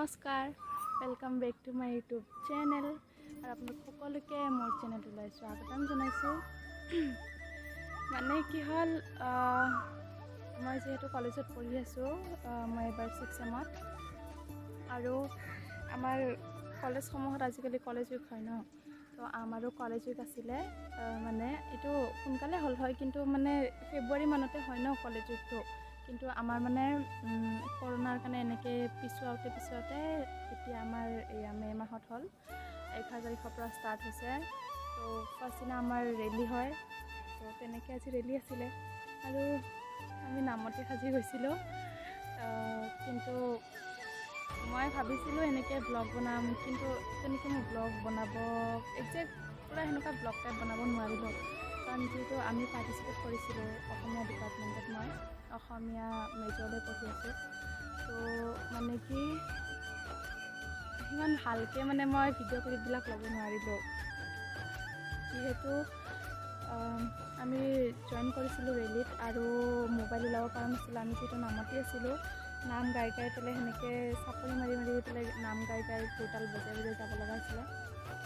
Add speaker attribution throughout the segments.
Speaker 1: নমস্কাৰ, welcome back to my YouTube channel. আৰু আপোনালোক সকলোকে মোৰ চেনেলটোলৈ স্বাগতম জনাইছোঁ। মানে কি হ'ল, মই যিহেতু কলেজত পঢ়ি আছোঁ, মই এবাৰ 6th চেমত। আৰু আমাৰ কলেজসমূহত আজিকালি কলেজ উইক হয় ন, তো আমাৰো কলেজ উইক আছিলে। মানে এইটো সোনকালে হ'ল হয়, কিন্তু মানে ফেব্ৰুৱাৰী মানতে হয় ন কলেজ উইকটো। কিন্তু আমাৰ মানে কৰোণাৰ কাৰণে এনেকৈ পিছুৱাওঁতে এতিয়া আমাৰ এয়া মে' মাহত হ'ল 11 তাৰিখৰ পৰা ষ্টাৰ্ট হৈছে। তো ফাৰ্ষ্ট দিনা আমাৰ ৰেলী হয়, তো তেনেকৈ আজি ৰেলী আছিলে আৰু আমি নামতি সাজি গৈছিলোঁ। কিন্তু মই ভাবিছিলোঁ এনেকৈ ব্লগ বনাম, কিন্তু তেনেকৈ মই ব্লগ বনাব একজেক্ট পূৰা সেনেকুৱা ব্লগ টাইপ বনাব নোৱাৰিলোঁ, কাৰণ যিহেতু আমি পাৰ্টিচিপেট কৰিছিলোঁ অসমীয়া ডিপাৰ্টমেণ্টত। মই অসমীয়া মেজৰলৈ পঢ়ি আছোঁ, তো মানে কি সিমান ভালকৈ মানে মই ভিডিঅ' ক্লিপবিলাক ল'ব নোৱাৰিলোঁ, যিহেতু আমি জইন কৰিছিলোঁ ৰেলীত আৰু মোবাইল ওলাব পৰা নাছিলোঁ। আমি যিহেতু নামতি আছিলোঁ, নাম গাই পেলাই সেনেকৈ চাপৰি মাৰি পেলাই নাম গাই ভোৰতাল বজাই যাব লগা হৈছিলে।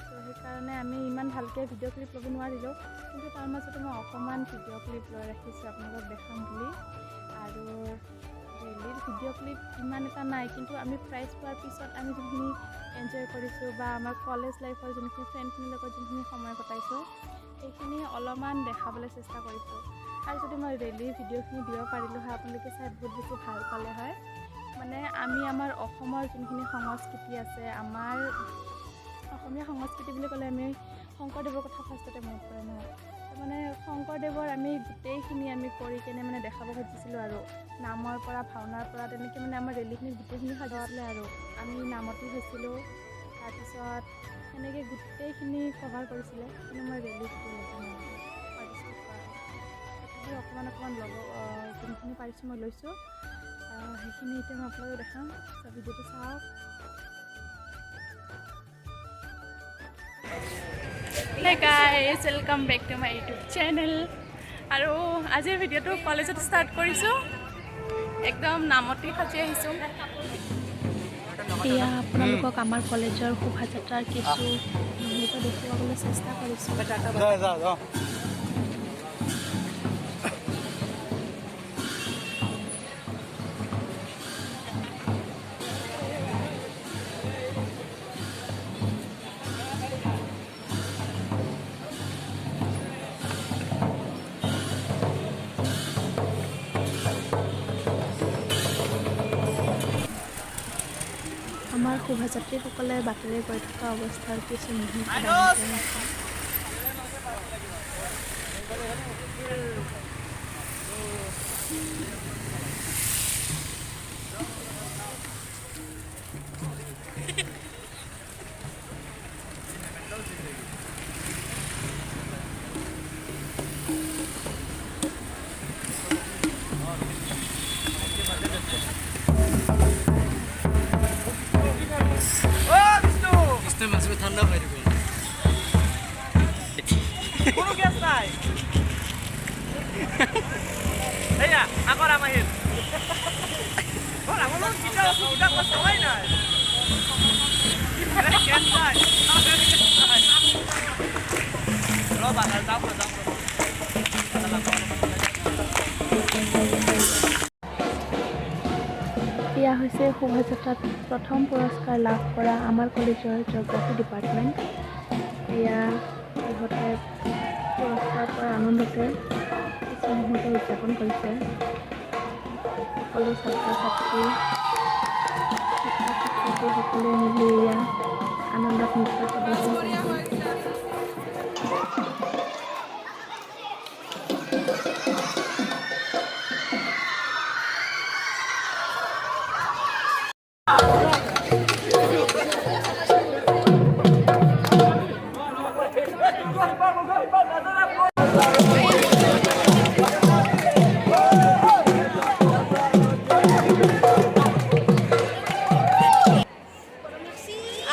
Speaker 1: তো সেইকাৰণে আমি ইমান ভালকৈ ভিডিঅ' ক্লিপ ল'ব নোৱাৰিলোঁ, কিন্তু তাৰ মাজতে মই অকণমান ভিডিঅ' ক্লিপ লৈ ৰাখিছোঁ আপোনালোকক দেখাম বুলি। আৰু ৰেলীৰ ভিডিঅ' ক্লিপ ইমান এটা নাই, কিন্তু আমি প্ৰাইজ পোৱাৰ পিছত আমি যোনখিনি এনজয় কৰিছোঁ বা আমাৰ কলেজ লাইফৰ যোনখিনি ফ্ৰেণ্ডখিনিৰ লগত যোনখিনি সময় কটাইছোঁ, সেইখিনি অলপমান দেখাবলৈ চেষ্টা কৰিছোঁ। আৰু যদি মই ৰেলীৰ ভিডিঅ'খিনি দিব পাৰিলোঁ হয়, আপোনালোকে চাই বহুত বেছি ভাল পালে হয়। মানে আমি আমাৰ অসমৰ যোনখিনি সংস্কৃতি আছে, আমাৰ অসমীয়া সংস্কৃতি বুলি ক'লে আমি শংকৰদেৱৰ কথা ফাৰ্ষ্টতে মনত পৰে ন। মানে শংকৰদেৱৰ আমি গোটেইখিনি আমি কৰি কেনে মানে দেখাব খুজিছিলোঁ, আৰু নামৰ পৰা ভাওনাৰ পৰা তেনেকৈ মানে আমাৰ ৰেলীখিনি গোটেইখিনি সাজোৱালে। আৰু আমি নামতি হৈছিলোঁ, তাৰপিছত সেনেকৈ গোটেইখিনি কভাৰ কৰিছিলে, কিন্তু মই ৰেলীত পাৰ্টিচিপেট কৰা তথাপিও অকণমান ল'ব যোনখিনি পাৰিছোঁ মই লৈছোঁ। সেইখিনি এতিয়া মই আপোনালোকক দেখাম, ভিডিঅ'টো চাওক। Hey guys, welcome back to my YouTube channel. আৰু আজিৰ ভিডিঅ'টো কলেজত ষ্টাৰ্ট কৰিছোঁ, একদম নামতি সাজি আহিছোঁ। এয়া আপোনালোকক আমাৰ কলেজৰ শোভাযাত্ৰাৰ কিছু মুহূৰ্ত দেখুৱাবলৈ চেষ্টা কৰিছোঁ। আমাৰ শোভাযাত্ৰীসকলে বাটেৰে গৈ থকা অৱস্থাৰ কিছু মুহূৰ্ত
Speaker 2: ঠান্ডা হয়ে যাবে। কোনো গ্যাস নাই। এই না আগর আমাহির। বল আমার কিটা কষ্ট হয় না। গ্যাস নাই। লো বাজার যাও।
Speaker 1: এয়া হৈছে শোভাযাত্ৰাত প্ৰথম পুৰস্কাৰ লাভ কৰা আমাৰ কলেজৰ জিঅ'গ্ৰাফী ডিপাৰ্টমেণ্ট। এয়া ইহঁতে পুৰস্কাৰ পোৱাৰ আনন্দতে কিছু মুহূৰ্ত উদযাপন কৰিছে। সকলো ছাত্ৰ ছাত্ৰী সকলোৱে মিলি এয়া আনন্দত নৃত্য প্ৰদৰ্শন কৰিছে।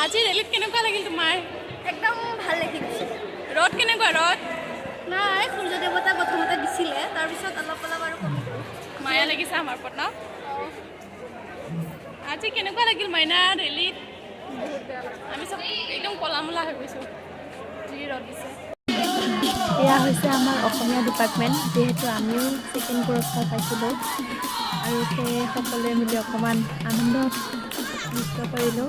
Speaker 1: আজি ৰেলীত কেনেকুৱা লাগিল তোমাৰ?
Speaker 3: একদম ভাল লাগিছে।
Speaker 1: ৰ'দ কেনেকুৱা? ৰ'দ
Speaker 3: নাই, সূৰ্য দেৱতা প্ৰথমতে দিছিলে, তাৰপিছত অলপ আৰু কমি গ'ল।
Speaker 1: মায়া লাগিছে আমাৰ ওপৰত ন? আজি কেনেকুৱা লাগিল মাইনা ৰেলীত বহুত বেয়া আমি চব একদম কলামলা হৈ গৈছোঁ যি ৰ'দ দিছে এয়া হৈছে আমাৰ অসমীয়া ডিপাৰ্টমেণ্ট যিহেতু আমিও ছেকেণ্ড পুৰস্কাৰ পাইছিলোঁ আৰু সেয়ে সকলোৱে মিলি অকণমান আনন্দ নৃত্য কৰিলোঁ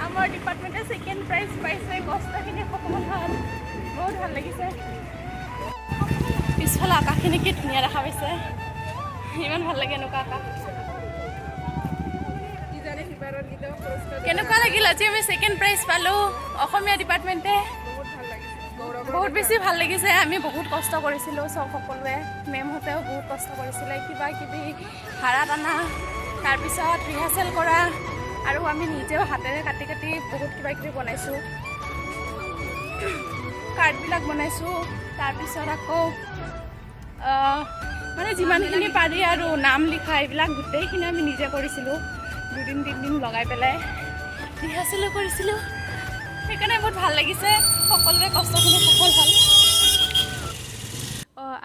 Speaker 1: আমাৰ ডিপাৰ্টমেণ্টে ছেকেণ্ড প্ৰাইজ পাইছে কষ্টখিনি সফল হ'ল বহুত ভাল লাগিছে পিছফালে আকাশখিনি কি ধুনীয়া দেখা পাইছে ইমান ভাল লাগে এনেকুৱা আকাশ কেনেকুৱা লাগিল আজি আমি ছেকেণ্ড প্ৰাইজ পালোঁ অসমীয়া ডিপাৰ্টমেণ্টে বহুত বেছি ভাল লাগিছে আমি বহুত কষ্ট কৰিছিলোঁ চব সকলোৱে মেমহঁতেও বহুত কষ্ট কৰিছিলে কিবা কিবি ভাড়া টানা তাৰপিছত ৰিহাৰ্চেল কৰা আৰু আমি নিজেও হাতেৰে কাটি কাটি বহুত কিবা কিবি বনাইছোঁ কাৰ্ডবিলাক বনাইছোঁ তাৰপিছত আকৌ মানে যিমানখিনি পাৰি আৰু নাম লিখা এইবিলাক গোটেইখিনি আমি নিজে কৰিছিলোঁ 2-3 দিন লগাই পেলাই ৰিহাৰ্চেলো কৰিছিলোঁ সেইকাৰণে বহুত ভাল লাগিছে সকলোৰে কষ্টখিনি সফল হ'ল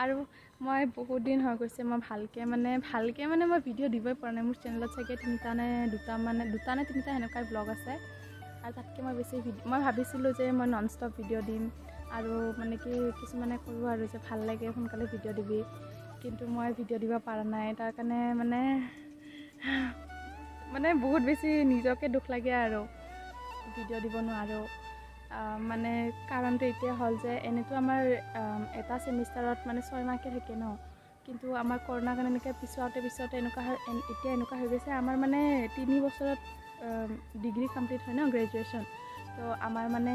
Speaker 1: আৰু মই বহুত দিন হৈ গৈছে মই ভালকৈ মানে মই ভিডিঅ' দিবই পৰা নাই মোৰ চেনেলত চাগে দুটা নে তিনিটা সেনেকুৱাই ব্লগ আছে আৰু তাতকৈ মই বেছি মই ভাবিছিলোঁ যে মই নন ষ্টপ ভিডিঅ' দিম আৰু মানে কি কিছুমানে ক'ব আৰু যে ভাল লাগে সোনকালে ভিডিঅ' দিবি কিন্তু মই ভিডিঅ' দিব পৰা নাই তাৰ কাৰণে মানে বহুত বেছি নিজকে দুখ লাগে আৰু ভিডিঅ' দিব নোৱাৰোঁ মানে কাৰণটো এতিয়া হ'ল যে এনেতো আমাৰ এটা ছেমিষ্টাৰত মানে 6 মাহকৈ থাকে ন কিন্তু আমাৰ কৰোণাৰ কাৰণে এনেকৈ পিছুৱাওঁতে এতিয়া এনেকুৱা হৈ গৈছে আমাৰ মানে 3 বছৰত ডিগ্ৰী কমপ্লিট হয় ন গ্ৰেজুৱেশ্যন তো আমাৰ মানে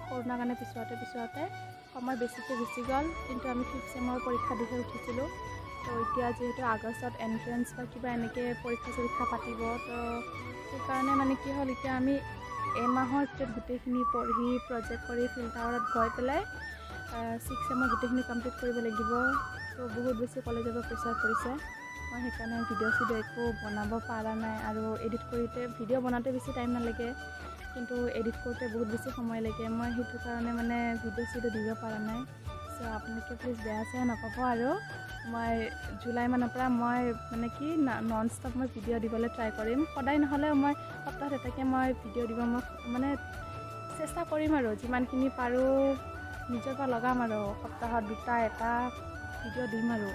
Speaker 1: কৰোণাৰ কাৰণে পিছুৱাওঁতে সময় বেছিকৈ গুচি গ'ল কিন্তু আমি 5th চেমৰ পৰীক্ষা দিহে উঠিছিলোঁ তো এতিয়া যিহেতু আগষ্টত এণ্ট্ৰেঞ্চ বা কিবা এনেকৈ পৰীক্ষা পাতিব তো সেইকাৰণে মানে কি হ'ল এতিয়া আমি এমাহৰ ভিতৰত গোটেইখিনি পঢ়ি প্ৰজেক্ট কৰি ফিল্টাৰত গৈ পেলাই 6th চেমৰ গোটেইখিনি কমপ্লিট কৰিব লাগিব তো বহুত বেছি কলেজৰ পৰা প্ৰেছাৰ পৰিছে মই সেইকাৰণে ভিডিঅ' একো বনাব পৰা নাই আৰু এডিট কৰোঁতে ভিডিঅ' বনাওঁতে বেছি টাইম নালাগে কিন্তু এডিট কৰোঁতে বহুত বেছি সময় লাগে মই সেইটো কাৰণে মানে ভিডিঅ' দিব পৰা নাই চ' আপোনালোকে প্লিজ বেয়া নাপাব আৰু মই জুলাই মানৰ পৰা মই মানে কি নন ষ্টপ মই ভিডিঅ' দিবলৈ ট্ৰাই কৰিম সদায় নহ'লেও মই সপ্তাহত এটাকৈ মই ভিডিঅ' দিব মই মানে চেষ্টা কৰিম আৰু যিমানখিনি পাৰোঁ নিজৰ পৰা লগাম আৰু সপ্তাহত 2টা 1টা ভিডিঅ' দিম আৰু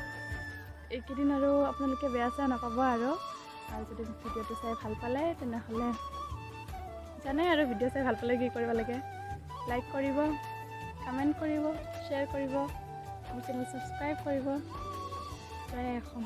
Speaker 1: এইকেইদিন আৰু আপোনালোকে বেয়া নাপাব আৰু যদি ভিডিঅ'টো চাই ভাল পালে তেনেহ'লে জানে আৰু ভিডিঅ' চাই ভাল পালে কি কৰিব লাগে লাইক কৰিব কমেণ্ট কৰিব শ্বেয়াৰ কৰিব মোৰ চেনেল ছাবস্ক্ৰাইব কৰিব জয় অসম